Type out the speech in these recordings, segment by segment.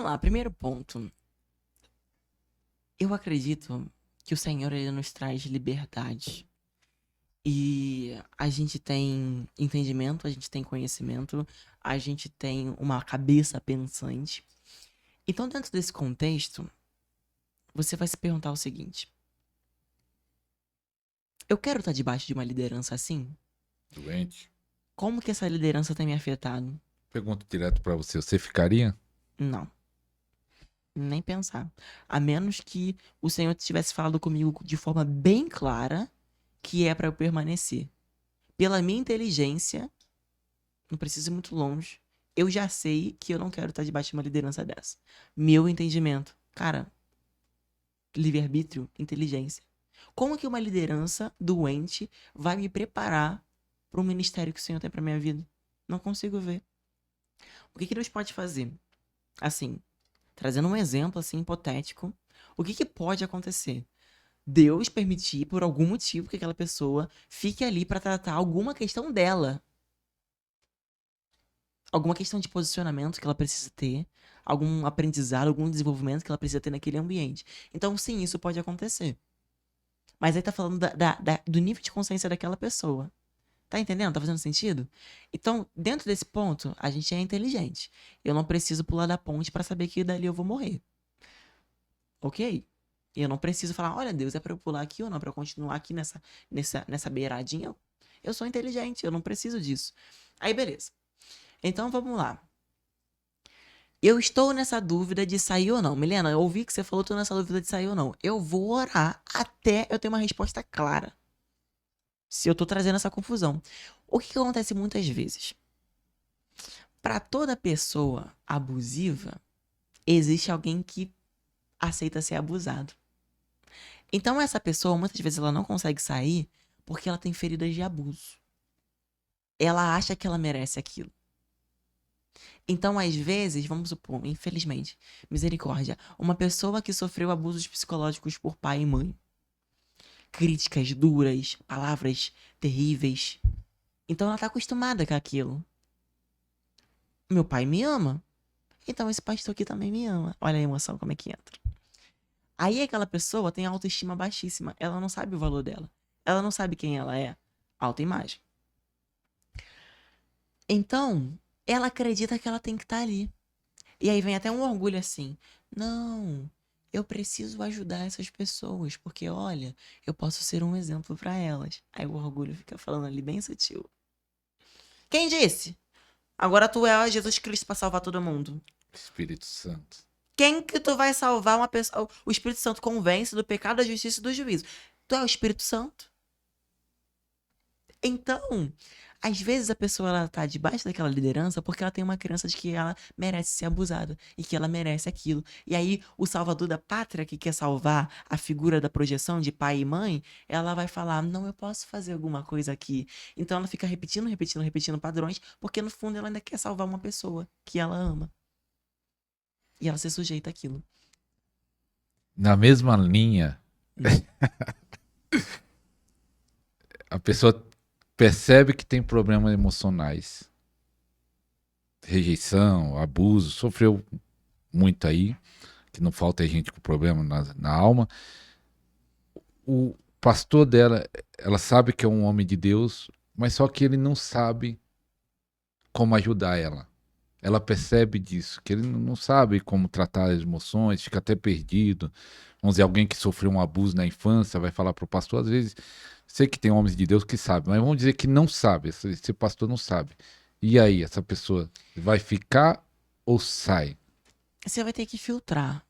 Vamos lá, primeiro ponto. Eu acredito que o Senhor ele nos traz liberdade. E a gente tem entendimento, a gente tem conhecimento, a gente tem uma cabeça pensante. Então, dentro desse contexto, você vai se perguntar o seguinte: eu quero estar debaixo de uma liderança assim? Doente. Como que essa liderança tem me afetado? Pergunto direto pra você. Você ficaria? Não, nem pensar. A menos que o Senhor tivesse falado comigo de forma bem clara que é para eu permanecer. Pela minha inteligência, não precisa ir muito longe. Eu já sei que eu não quero estar debaixo de uma liderança dessa. Meu entendimento. Cara, livre-arbítrio, inteligência. Como que uma liderança doente vai me preparar para o ministério que o Senhor tem para minha vida? Não consigo ver. O que que Deus pode fazer? Assim, trazendo um exemplo assim hipotético, o que que pode acontecer? Deus permitir por algum motivo que aquela pessoa fique ali para tratar alguma questão dela, alguma questão de posicionamento que ela precisa ter, algum aprendizado, algum desenvolvimento que ela precisa ter naquele ambiente. Então, sim, isso pode acontecer. Mas aí tá falando do nível de consciência daquela pessoa. Tá entendendo? Tá fazendo sentido? Então, dentro desse ponto, a gente é inteligente. Eu não preciso pular da ponte pra saber que dali eu vou morrer. Ok? Eu não preciso falar, olha, Deus, é pra eu pular aqui ou não, pra eu continuar aqui nessa beiradinha. Eu sou inteligente, eu não preciso disso. Aí, beleza. Então, vamos lá. Eu estou nessa dúvida de sair ou não. Milena, eu ouvi que você falou, tô nessa dúvida de sair ou não. Eu vou orar até eu ter uma resposta clara. Se eu tô trazendo essa confusão. O que que acontece muitas vezes? Para toda pessoa abusiva, existe alguém que aceita ser abusado. Então essa pessoa, muitas vezes ela não consegue sair porque ela tem feridas de abuso. Ela acha que ela merece aquilo. Então, às vezes, vamos supor, infelizmente, misericórdia, uma pessoa que sofreu abusos psicológicos por pai e mãe, críticas duras, palavras terríveis. Então ela tá acostumada com aquilo. Meu pai me ama, então esse pastor aqui também me ama. Olha a emoção como é que entra. Aí aquela pessoa tem autoestima baixíssima. Ela não sabe o valor dela. Ela não sabe quem ela é. Autoimagem. Então, ela acredita que ela tem que estar ali. E aí vem até um orgulho assim. Não, eu preciso ajudar essas pessoas, porque olha, eu posso ser um exemplo para elas. Aí o orgulho fica falando ali bem sutil. Quem disse? Agora tu é Jesus Cristo para salvar todo mundo. Espírito Santo. Quem que tu vai salvar uma pessoa? O Espírito Santo convence do pecado, da justiça e do juízo. Tu é o Espírito Santo. Então, às vezes a pessoa ela tá debaixo daquela liderança porque ela tem uma crença de que ela merece ser abusada e que ela merece aquilo. E aí o salvador da pátria que quer salvar a figura da projeção de pai e mãe, ela vai falar: "Não, eu posso fazer alguma coisa aqui". Então ela fica repetindo, repetindo, repetindo padrões, porque no fundo ela ainda quer salvar uma pessoa que ela ama. E ela se sujeita àquilo. Na mesma linha, Hum. a pessoa percebe que tem problemas emocionais, rejeição, abuso, sofreu muito aí, que não falta gente com problema na alma. O pastor dela, ela sabe que é um homem de Deus, mas só que ele não sabe como ajudar ela. Ela percebe disso, que ele não sabe como tratar as emoções, fica até perdido. Vamos dizer, alguém que sofreu um abuso na infância vai falar para o pastor, às vezes, sei que tem homens de Deus que sabem, mas vamos dizer que não sabe, esse pastor não sabe. E aí, essa pessoa vai ficar ou sai? Você vai ter que filtrar.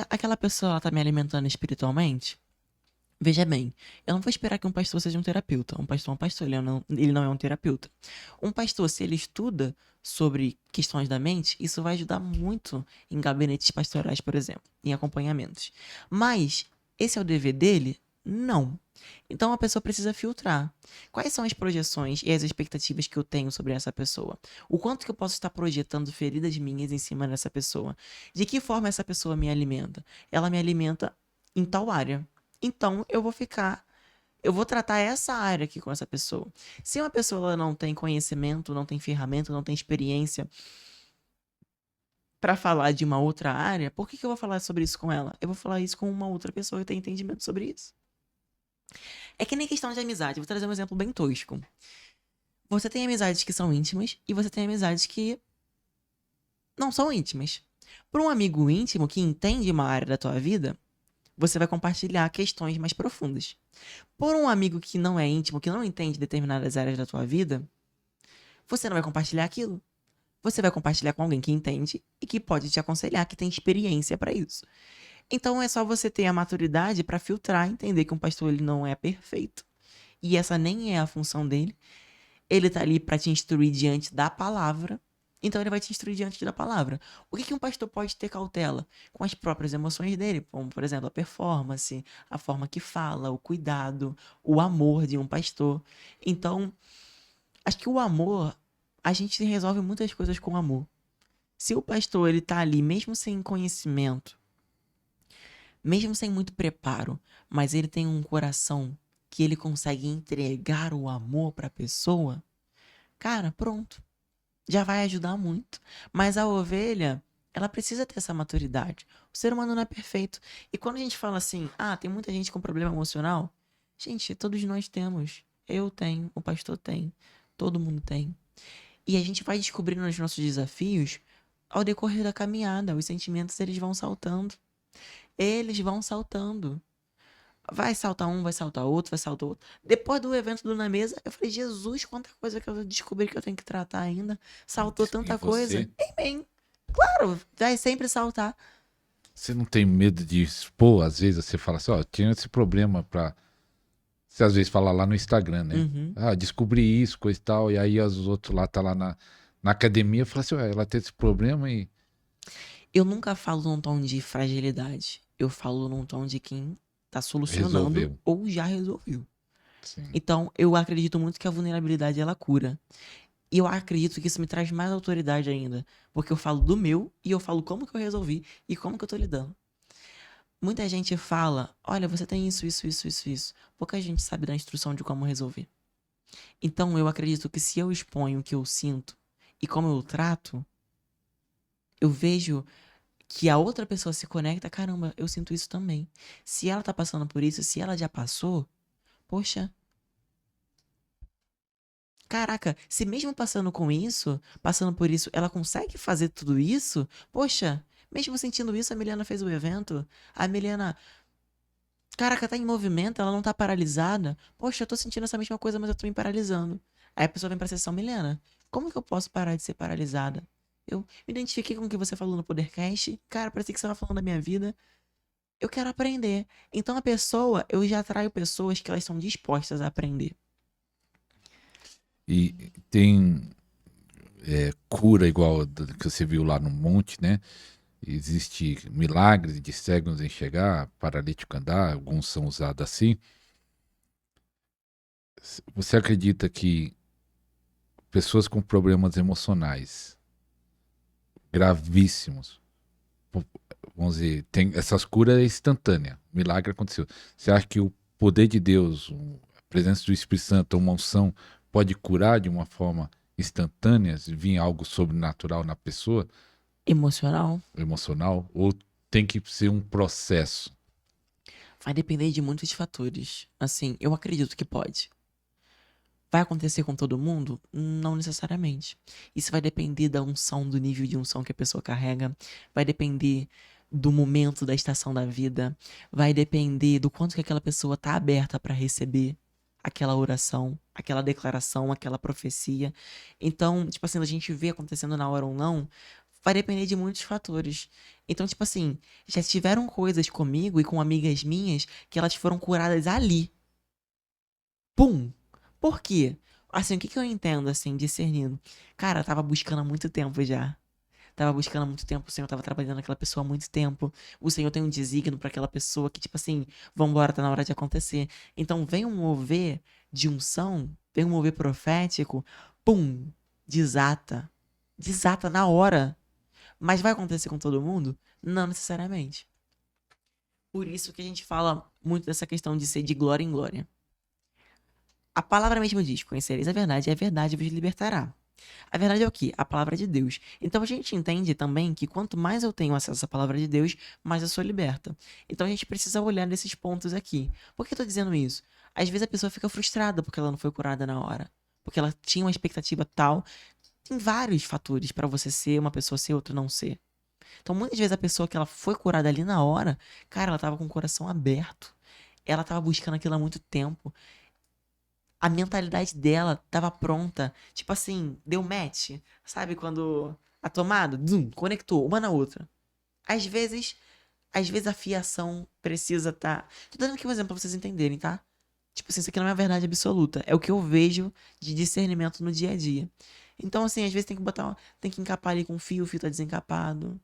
Aquela pessoa ela tá me alimentando espiritualmente? Veja bem, eu não vou esperar que um pastor seja um terapeuta. Um pastor é um pastor, ele não é um terapeuta. Um pastor, se ele estuda sobre questões da mente, isso vai ajudar muito em gabinetes pastorais, por exemplo, em acompanhamentos. Mas esse é o dever dele? Não. Então a pessoa precisa filtrar. Quais são as projeções e as expectativas que eu tenho sobre essa pessoa? O quanto que eu posso estar projetando feridas minhas em cima dessa pessoa? De que forma essa pessoa me alimenta? Ela me alimenta em tal área. Então eu vou tratar essa área aqui com essa pessoa. Se uma pessoa ela não tem conhecimento, não tem ferramenta, não tem experiência pra falar de uma outra área, por que que eu vou falar sobre isso com ela? Eu vou falar isso com uma outra pessoa que tem entendimento sobre isso. É que nem questão de amizade. Vou trazer um exemplo bem tosco. Você tem amizades que são íntimas e você tem amizades que não são íntimas. Para um amigo íntimo que entende uma área da tua vida, você vai compartilhar questões mais profundas. Por um amigo que não é íntimo, que não entende determinadas áreas da tua vida, você não vai compartilhar aquilo. Você vai compartilhar com alguém que entende e que pode te aconselhar, que tem experiência para isso. Então é só você ter a maturidade para filtrar, entender que um pastor ele não é perfeito. E essa nem é a função dele. Ele tá ali para te instruir diante da palavra. Então ele vai te instruir diante da palavra. O que que um pastor pode ter cautela? Com as próprias emoções dele, como por exemplo a performance, a forma que fala, o cuidado, o amor de um pastor. Então, acho que o amor, a gente resolve muitas coisas com amor. Se o pastor ele tá ali mesmo sem conhecimento, mesmo sem muito preparo, mas ele tem um coração que ele consegue entregar o amor para a pessoa, cara, pronto. Já vai ajudar muito. Mas a ovelha, ela precisa ter essa maturidade. O ser humano não é perfeito. E quando a gente fala assim, tem muita gente com problema emocional, gente, todos nós temos. Eu tenho, o pastor tem, todo mundo tem. E a gente vai descobrindo os nossos desafios ao decorrer da caminhada. Os sentimentos, eles vão saltando. Eles vão saltando. Vai saltar um, vai saltar outro, vai saltar outro. Depois do evento do Na Mesa, eu falei, Jesus, quanta coisa que eu descobri que eu tenho que tratar ainda. Saltou E tanta coisa. você, Amém. Claro, vai sempre saltar. você não tem medo de expor? Às vezes você fala assim, ó, tinha esse problema pra... Você às vezes fala lá no Instagram, né? Uhum. Ah, descobri isso, coisa e tal, e aí os outros lá tá lá na academia, fala assim, ué, ela tem esse problema e Eu nunca falo num tom de fragilidade. Eu falo num tom de quem tá solucionando resolveu. ou já resolveu. Sim. Então, eu acredito muito que a vulnerabilidade, ela cura. E eu acredito que isso me traz mais autoridade ainda. Porque eu falo do meu e eu falo como que eu resolvi e como que eu tô lidando. Muita gente fala, olha, você tem isso, isso, isso, isso, isso. Pouca gente sabe da instrução de como resolver. Então eu acredito que se eu exponho o que eu sinto e como eu trato, eu vejo que a outra pessoa se conecta, caramba, eu sinto isso também. Se ela tá passando por isso, se ela já passou, poxa, caraca, se mesmo passando com isso, passando por isso, ela consegue fazer tudo isso, poxa, mesmo sentindo isso, a Milena fez o evento, a Milena, caraca, tá em movimento, ela não tá paralisada. Poxa, eu tô sentindo essa mesma coisa, mas eu tô me paralisando. Aí a pessoa vem pra sessão, Milena, como que eu posso parar de ser paralisada? Eu me identifiquei com o que você falou no Podercast. Cara, parecia que você tava falando da minha vida. Eu quero aprender. Então a pessoa, eu já atraio pessoas que elas são dispostas a aprender. E tem cura igual que você viu lá no monte, né? Existe milagres de cegos enxergar, paralítico andar, alguns são usados assim. Você acredita que pessoas com problemas emocionais gravíssimos, vamos dizer, tem essas curas instantâneas, milagre aconteceu. Você acha que o poder de Deus, a presença do Espírito Santo, uma unção, pode curar de uma forma instantânea, se vir algo sobrenatural na pessoa, Emocional emocional, ou tem que ser um processo? vai depender de muitos fatores. Assim, eu acredito que pode. Vai acontecer com todo mundo? Não necessariamente. Isso vai depender da unção, do nível de unção que a pessoa carrega. Vai depender do momento, da estação da vida. Vai depender do quanto que aquela pessoa tá aberta para receber aquela oração, aquela declaração, aquela profecia. Então, tipo assim, a gente vê acontecendo na hora ou não, vai depender de muitos fatores. Então, tipo assim, já tiveram coisas comigo e com amigas minhas que elas foram curadas ali. Pum! Por quê? Assim, o que que eu entendo, assim, discernindo? Cara, eu tava buscando há muito tempo já. Tava buscando há muito tempo, o Senhor tava trabalhando naquela pessoa há muito tempo. O Senhor tem um desígnio pra aquela pessoa que, tipo assim, vambora, tá na hora de acontecer. Então vem um mover de unção, vem um mover profético, pum, desata. Desata na hora. Mas vai acontecer com todo mundo? Não necessariamente. Por isso que a gente fala muito dessa questão de ser de glória em glória. A palavra mesmo diz: conhecereis a verdade e a verdade vos libertará. A verdade é o quê? A palavra de Deus. Então a gente entende também que quanto mais eu tenho acesso à palavra de Deus, mais eu sou liberta. Então a gente precisa olhar nesses pontos aqui. Por que eu tô dizendo isso? Às vezes a pessoa fica frustrada porque ela não foi curada na hora. Porque ela tinha uma expectativa tal. Tem vários fatores para você ser uma pessoa ser, outra não ser. Então muitas vezes a pessoa que ela foi curada ali na hora, cara, ela tava com o coração aberto. Ela tava buscando aquilo há muito tempo. A mentalidade dela tava pronta. Tipo assim, deu match. Sabe quando a tomada, zum, conectou uma na outra. Às vezes, às vezes a fiação precisa estar. Tô dando aqui um exemplo pra vocês entenderem, tá? Tipo assim, isso aqui não é a verdade absoluta. É o que eu vejo de discernimento no dia a dia. Então, assim, às vezes tem que botar, tem que encapar ali com o fio tá desencapado.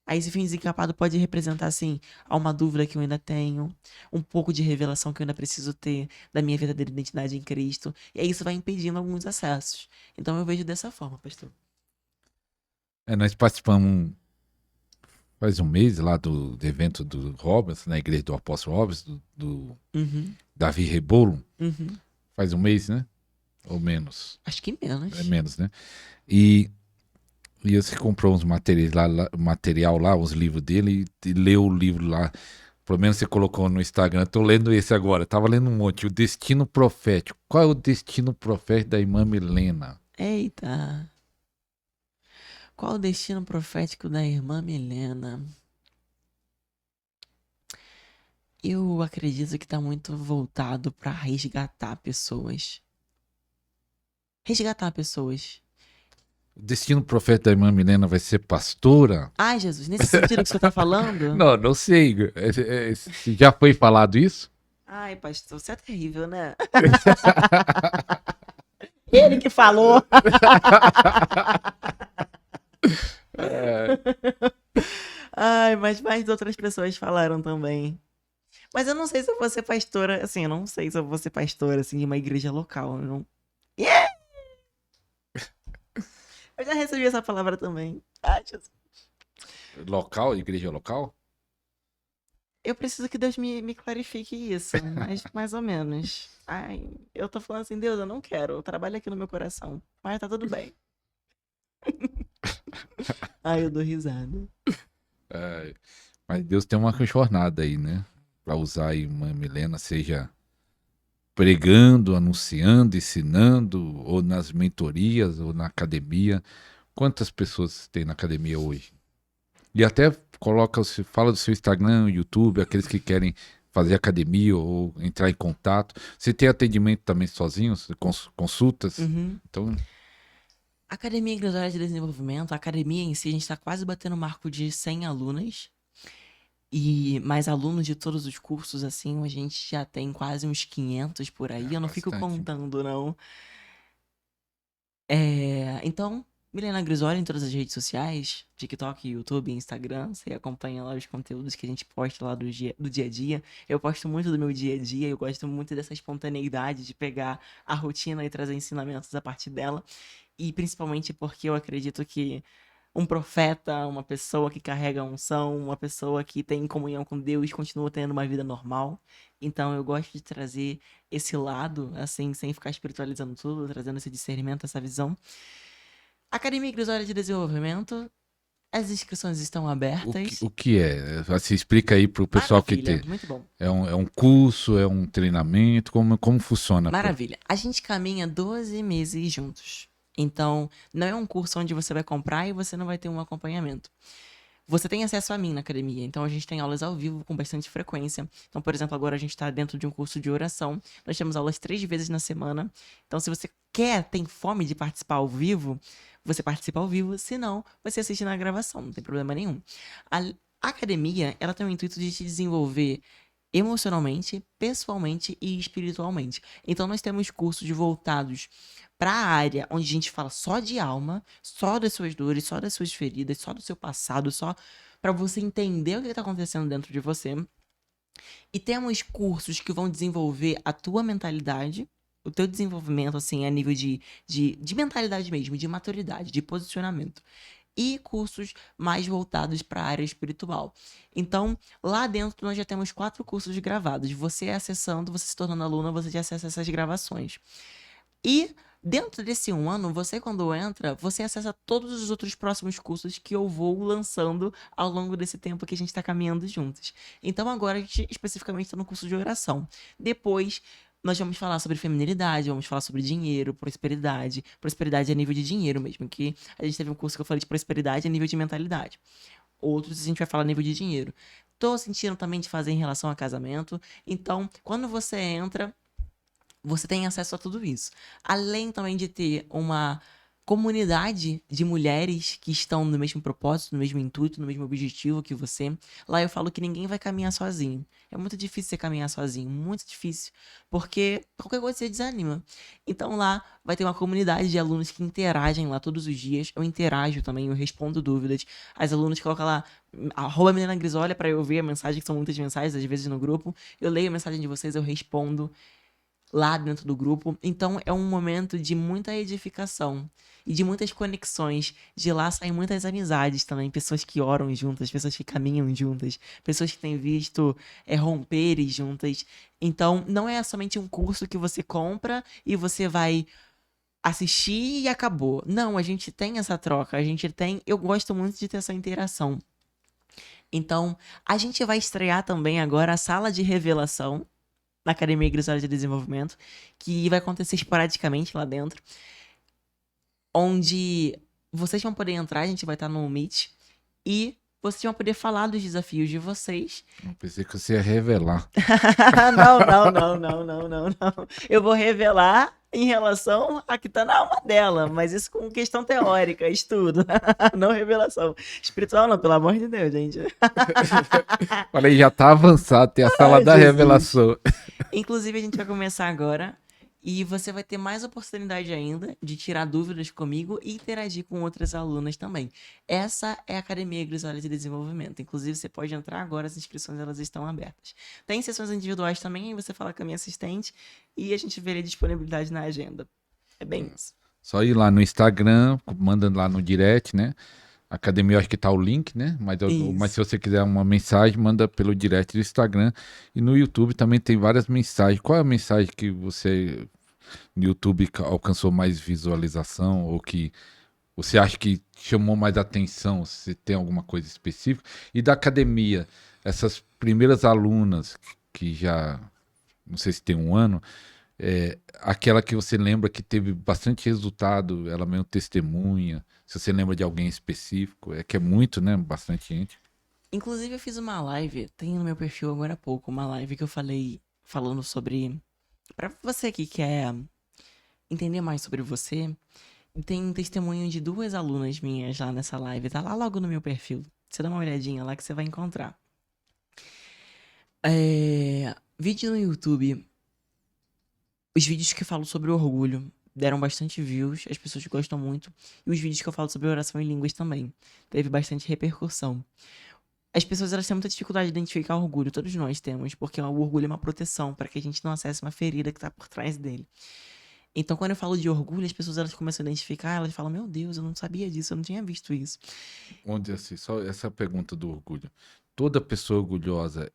Aí esse fim desencapado pode representar, assim, uma dúvida que eu ainda tenho, um pouco de revelação que eu ainda preciso ter da minha verdadeira identidade em Cristo. E aí isso vai impedindo alguns acessos. Então eu vejo dessa forma, pastor. Nós participamos faz um mês lá do evento do Robinson, na igreja do apóstolo Robinson, do Uhum, Davi Rebolo. uhum. Faz um mês, né? Ou menos. Acho que É menos. menos, né? E você comprou uns materiais material lá, os livros dele, e leu o livro lá. Pelo menos você colocou no Instagram. Tô lendo esse agora. Tava lendo um monte. O Destino Profético. Qual é o destino profético da irmã Milena? Eita. Qual o destino profético da irmã Milena? Eu acredito que tá muito voltado pra resgatar pessoas. Resgatar pessoas. O destino profético da irmã Milena vai ser pastora? Ai, Jesus, nesse sentido que você tá falando? Não, não sei. Já foi falado isso? Ai, pastor, você é terrível, né? Ele que falou. É, Ai, mas mais outras pessoas falaram também. Mas eu não sei se eu vou ser pastora, assim, eu não sei se eu vou ser pastora, assim, de uma igreja local. Eu, não... Yeah! Eu já recebi essa palavra também. Ai, Jesus. local, igreja local? Eu preciso que Deus me clarifique isso, mas mais ou menos. Ai, eu tô falando assim, Deus, eu não quero. Trabalha aqui no meu coração. Mas tá tudo bem. Ai, eu dou risada. É, mas Deus tem uma jornada aí, né? Para usar a irmã Milena, seja pregando, anunciando, ensinando, ou nas mentorias, ou na academia. Quantas pessoas tem na academia hoje? E até coloca, fala do seu Instagram, YouTube, aqueles que querem fazer academia ou entrar em contato. Você tem atendimento também sozinho, consultas? Uhum. Então, Academia Igrejada de Desenvolvimento, a academia em si, a gente tá quase batendo o marco de 100 alunas. E mais alunos de todos os cursos, assim, a gente já tem quase uns 500 por aí. Eu não fico bastante. contando, não. Então, Milena Grisoli em todas as redes sociais, TikTok, YouTube, Instagram. Você acompanha lá os conteúdos que a gente posta lá do dia a dia. Eu posto muito do meu dia a dia, eu gosto muito dessa espontaneidade de pegar a rotina e trazer ensinamentos a partir dela. E principalmente porque eu acredito que um profeta, uma pessoa que carrega a unção, uma pessoa que tem comunhão com Deus, continua tendo uma vida normal. Então eu gosto de trazer esse lado, assim, sem ficar espiritualizando tudo, trazendo esse discernimento, essa visão. Academia Igreja de Desenvolvimento, as inscrições estão abertas. O que é? Se explica aí para o pessoal que Maravilha, tem. muito bom. É um curso, é um treinamento? Como funciona? Maravilha. A gente caminha 12 meses juntos. Então, não é um curso onde você vai comprar e você não vai ter um acompanhamento. Você tem acesso a mim na academia, então a gente tem aulas ao vivo com bastante frequência. Então, por exemplo, agora a gente está dentro de um curso de oração. Nós temos aulas 3 vezes na semana. Então, se você tem fome de participar ao vivo, você participa ao vivo. Se não, você assiste na gravação, não tem problema nenhum. A academia, ela tem o intuito de te desenvolver emocionalmente, pessoalmente e espiritualmente. Então, nós temos cursos voltados para a área onde a gente fala só de alma, só das suas dores, só das suas feridas, só do seu passado, só para você entender o que está acontecendo dentro de você. E temos cursos que vão desenvolver a tua mentalidade, o teu desenvolvimento, assim, a nível de mentalidade mesmo, de maturidade, de posicionamento. E cursos mais voltados para a área espiritual. Então, lá dentro nós já temos 4 cursos gravados. Você acessando, você se tornando aluna, você já acessa essas gravações. E Dentro desse 1 ano, você quando entra, você acessa todos os outros próximos cursos que eu vou lançando ao longo desse tempo que a gente tá caminhando juntos. Então agora a gente especificamente tá no curso de oração. Depois, nós vamos falar sobre feminilidade, vamos falar sobre dinheiro, prosperidade. Prosperidade a nível de dinheiro mesmo, que a gente teve um curso que eu falei de prosperidade a nível de mentalidade. Outros a gente vai falar a nível de dinheiro. Tô sentindo também de fazer em relação a casamento. Então, quando você entra, você tem acesso a tudo isso. Além também de ter uma comunidade de mulheres que estão no mesmo propósito, no mesmo intuito, no mesmo objetivo que você. Lá eu falo que ninguém vai caminhar sozinho. É muito difícil você caminhar sozinho, muito difícil, porque qualquer coisa você desanima. Então lá vai ter uma comunidade de alunos que interagem lá todos os dias. Eu interajo também, eu respondo dúvidas. As alunas colocam lá @Milena Grisolha para eu ver a mensagem, que são muitas mensagens, às vezes no grupo. Eu leio a mensagem de vocês, eu respondo lá dentro do grupo. Então é um momento de muita edificação e de muitas conexões. De lá saem muitas amizades também, pessoas que oram juntas, pessoas que caminham juntas, pessoas que têm visto romperes juntas. Então não é somente um curso que você compra e você vai assistir e acabou. Não, a gente tem essa troca, a gente tem. Eu gosto muito de ter essa interação. Então, a gente vai estrear também agora a sala de revelação na Academia Grisalha de Desenvolvimento, que vai acontecer esporadicamente lá dentro, onde vocês vão poder entrar, a gente vai estar no Meet, e vocês vão poder falar dos desafios de vocês. Eu pensei que você ia revelar. Não. Eu vou revelar em relação a que tá na alma dela, mas isso com questão teórica, estudo, não revelação. Espiritual não, pelo amor de Deus, gente. Falei, já tá avançado, tem a sala Ai, da Jesus. revelação. Inclusive, a gente vai começar agora e você vai ter mais oportunidade ainda de tirar dúvidas comigo e interagir com outras alunas também. Essa é a Academia Grisalha de Desenvolvimento. Inclusive, você pode entrar agora, as inscrições elas estão abertas. Tem sessões individuais também, aí você fala com a minha assistente e a gente vê a disponibilidade na agenda. É bem isso. Só ir lá no Instagram, manda lá no direct, né? Academia, eu acho que tá o link, né? Mas se você quiser uma mensagem, manda pelo direct do Instagram. E no YouTube também tem várias mensagens. Qual é a mensagem que você no YouTube alcançou mais visualização ou que você acha que chamou mais atenção? Se tem alguma coisa específica? E da academia, essas primeiras alunas que já, não sei se tem 1 ano, aquela que você lembra que teve bastante resultado, ela mesmo testemunha, se você lembra de alguém específico, que é muito, né? Bastante gente. Inclusive, eu fiz uma live, tem no meu perfil agora há pouco, uma live que eu falei, falando sobre. Pra você que quer entender mais sobre você, tem um testemunho de 2 alunas minhas lá nessa live, tá lá logo no meu perfil. Você dá uma olhadinha lá que você vai encontrar. Vídeo no YouTube. Os vídeos que eu falo sobre orgulho deram bastante views, as pessoas gostam muito. E os vídeos que eu falo sobre oração em línguas também. Teve bastante repercussão. As pessoas elas têm muita dificuldade de identificar o orgulho, todos nós temos, porque o orgulho é uma proteção para que a gente não acesse uma ferida que tá por trás dele. Então, quando eu falo de orgulho, as pessoas elas começam a identificar, elas falam: "Meu Deus, eu não sabia disso, eu não tinha visto isso". Onde assim, só essa pergunta do orgulho. Toda pessoa orgulhosa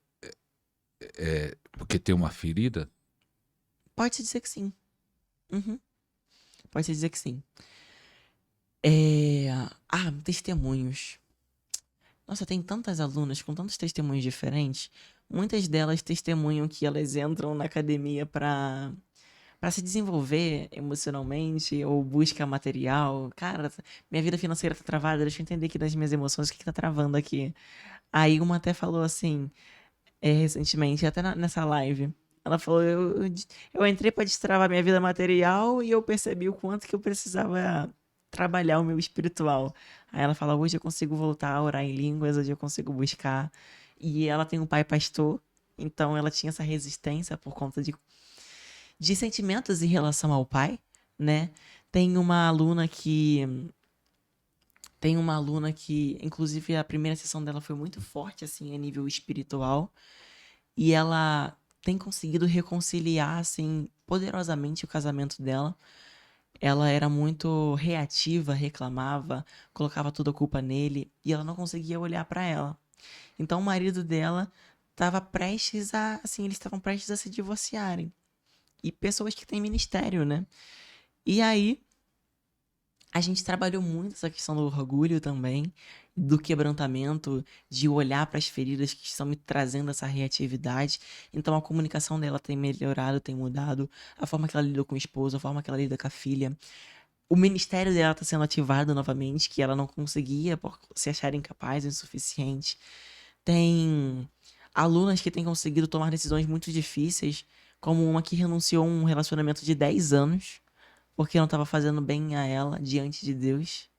é porque tem uma ferida? Pode-se dizer que sim. Uhum. Pode-se dizer que sim. Testemunhos. Nossa, tem tantas alunas com tantos testemunhos diferentes. Muitas delas testemunham que elas entram na academia para se desenvolver emocionalmente ou busca material. Cara, minha vida financeira tá travada, deixa eu entender aqui das minhas emoções, o que tá travando aqui. Aí uma até falou assim, recentemente, até nessa live. Ela falou: eu entrei pra destravar minha vida material e eu percebi o quanto que eu precisava trabalhar o meu espiritual. Aí ela fala: hoje eu consigo voltar a orar em línguas, hoje eu consigo buscar. E ela tem um pai pastor, então ela tinha essa resistência por conta de sentimentos em relação ao pai, né? Tem uma aluna que. Tem uma aluna que, inclusive, a primeira sessão dela foi muito forte, assim, a nível espiritual. E ela tem conseguido reconciliar, assim, poderosamente o casamento dela. Ela era muito reativa, reclamava, colocava toda a culpa nele e ela não conseguia olhar pra ela. Então o marido dela estava prestes a, assim, eles estavam prestes a se divorciarem. E pessoas que têm ministério, né? E aí, a gente trabalhou muito essa questão do orgulho também, do quebrantamento, de olhar para as feridas que estão me trazendo essa reatividade. Então a comunicação dela tem melhorado, tem mudado, a forma que ela lida com o esposo, a forma que ela lida com a filha. O ministério dela está sendo ativado novamente, que ela não conseguia por se achar incapaz o insuficiente. Tem alunas que têm conseguido tomar decisões muito difíceis, como uma que renunciou a um relacionamento de 10 anos porque não estava fazendo bem a ela diante de Deus.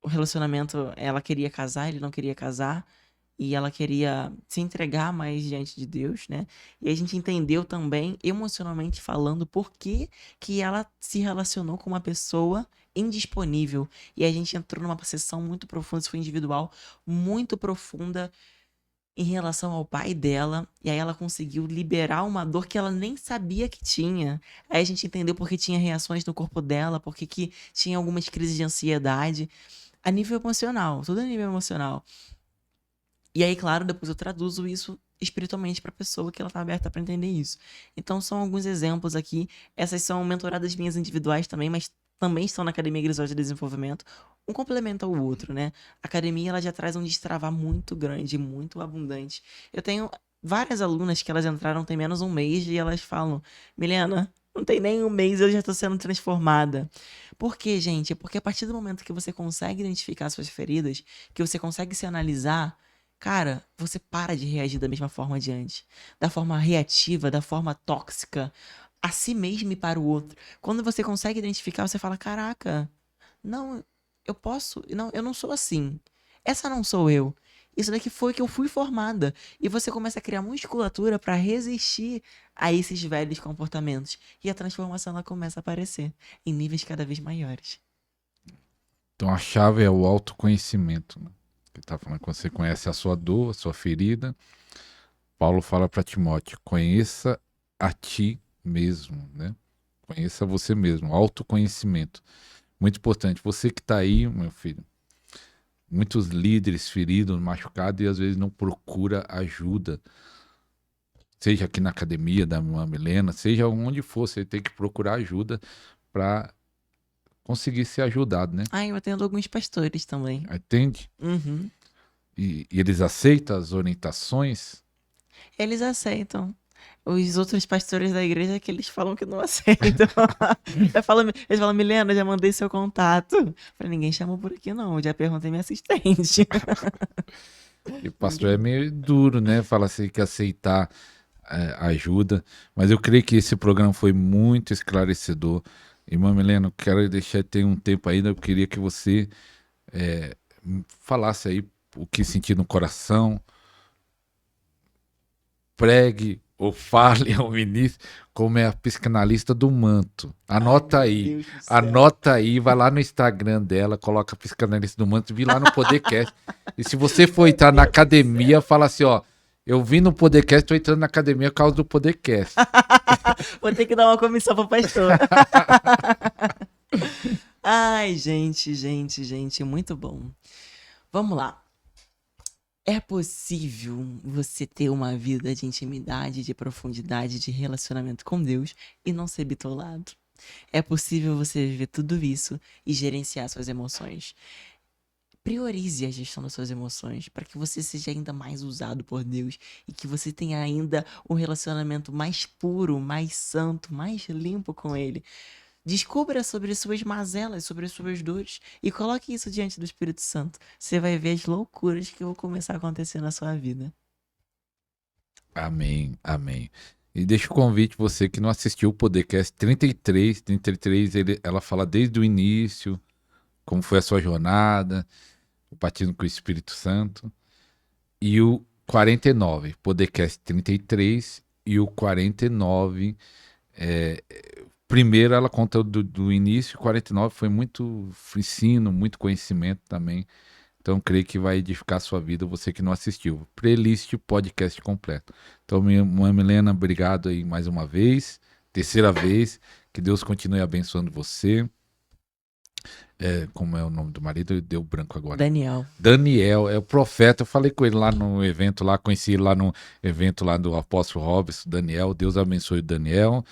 O relacionamento, ela queria casar, ele não queria casar, e ela queria se entregar mais diante de Deus, né? E a gente entendeu também, emocionalmente falando, por que que ela se relacionou com uma pessoa indisponível. E a gente entrou numa sessão muito profunda, isso foi individual, muito profunda em relação ao pai dela, e aí ela conseguiu liberar uma dor que ela nem sabia que tinha. Aí a gente entendeu porque tinha reações no corpo dela, porque que tinha algumas crises de ansiedade, a nível emocional, tudo a nível emocional. E aí, claro, depois eu traduzo isso espiritualmente para a pessoa que ela tá aberta para entender isso. Então são alguns exemplos aqui. Essas são mentoradas minhas individuais também, mas também estão na Academia Grisol de Desenvolvimento. Um complementa o outro, né? A academia ela já traz um destravar muito grande, muito abundante. Eu tenho várias alunas que elas entraram tem menos um mês e elas falam: Milena, não tem nem um mês eu já estou sendo transformada. Por quê, gente? Porque a partir do momento que você consegue identificar suas feridas, que você consegue se analisar, cara, você para de reagir da mesma forma de antes. Da forma reativa, da forma tóxica, a si mesmo e para o outro. Quando você consegue identificar, você fala: caraca, não, eu posso. Não, eu não sou assim. Essa não sou eu. Isso daqui foi que eu fui formada. E você começa a criar musculatura para resistir a esses velhos comportamentos. E a transformação ela começa a aparecer em níveis cada vez maiores. Então a chave é o autoconhecimento, né? Ele tá falando que você conhece a sua dor, a sua ferida. Paulo fala para Timóteo: conheça a ti mesmo, né? Conheça você mesmo, autoconhecimento. Muito importante. Você que está aí, meu filho, muitos líderes feridos, machucados e às vezes não procura ajuda. Seja aqui na academia da irmã Milena, seja onde for, você tem que procurar ajuda para conseguir ser ajudado, né? Ah, eu atendo alguns pastores também. Atende Uhum. e eles aceitam as orientações. Eles aceitam. Os outros pastores da igreja que eles falam que não aceitam. Eles falam, Milena, já mandei seu contato. Falei, ninguém chamou por aqui não, eu já perguntei minha assistente. E o pastor é meio duro, né? Fala assim que aceitar ajuda. Mas eu creio que esse programa foi muito esclarecedor. Irmã Milena, eu quero deixar ter um tempo ainda. Eu queria que você falasse aí o que sentir no coração, pregue ou fale ao ministro como é a psicanalista do manto. Anota Ai, aí. Deus do céu. Anota aí, vai lá no Instagram dela, coloca psicanalista do manto, vi lá no Podercast. E se você for entrar na academia, fala assim, ó, eu vim no Podercast, tô entrando na academia por causa do Podercast. Vou ter que dar uma comissão pro pastor. Ai, gente, muito bom. Vamos lá. É possível você ter uma vida de intimidade, de profundidade, de relacionamento com Deus e não ser bitolado. É possível você viver tudo isso e gerenciar suas emoções. Priorize a gestão das suas emoções para que você seja ainda mais usado por Deus e que você tenha ainda um relacionamento mais puro, mais santo, mais limpo com Ele. Descubra sobre suas mazelas, sobre suas dores e coloque isso diante do Espírito Santo. Você vai ver as loucuras que vão começar a acontecer na sua vida. Amém, amém. E deixa o convite, você que não assistiu o Podercast 33, ela fala desde o início, como foi a sua jornada, o batismo com o Espírito Santo. E o 49, Podercast 33 e o 49, primeiro ela conta do início, o 49 foi muito ensino, muito conhecimento também. Então, creio que vai edificar a sua vida, você que não assistiu. Playlist podcast completo. Então, minha irmã Milena, obrigado aí mais uma vez. Terceira vez. Que Deus continue abençoando você. Como é o nome do marido? Deu branco agora. Daniel. Daniel, é o profeta. Eu falei com ele lá no evento, conheci ele lá no evento lá do apóstolo Robson. Daniel, Deus abençoe o Daniel.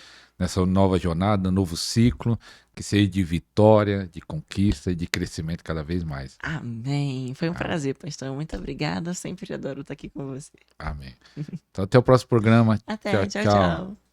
nessa nova jornada, novo ciclo, que seja de vitória, de conquista e de crescimento cada vez mais. Amém. Foi um Amém. prazer, pastor. Muito obrigada. Sempre adoro estar aqui com você. Amém. Então, até o próximo programa. Até. Tchau, Tchau, tchau. tchau.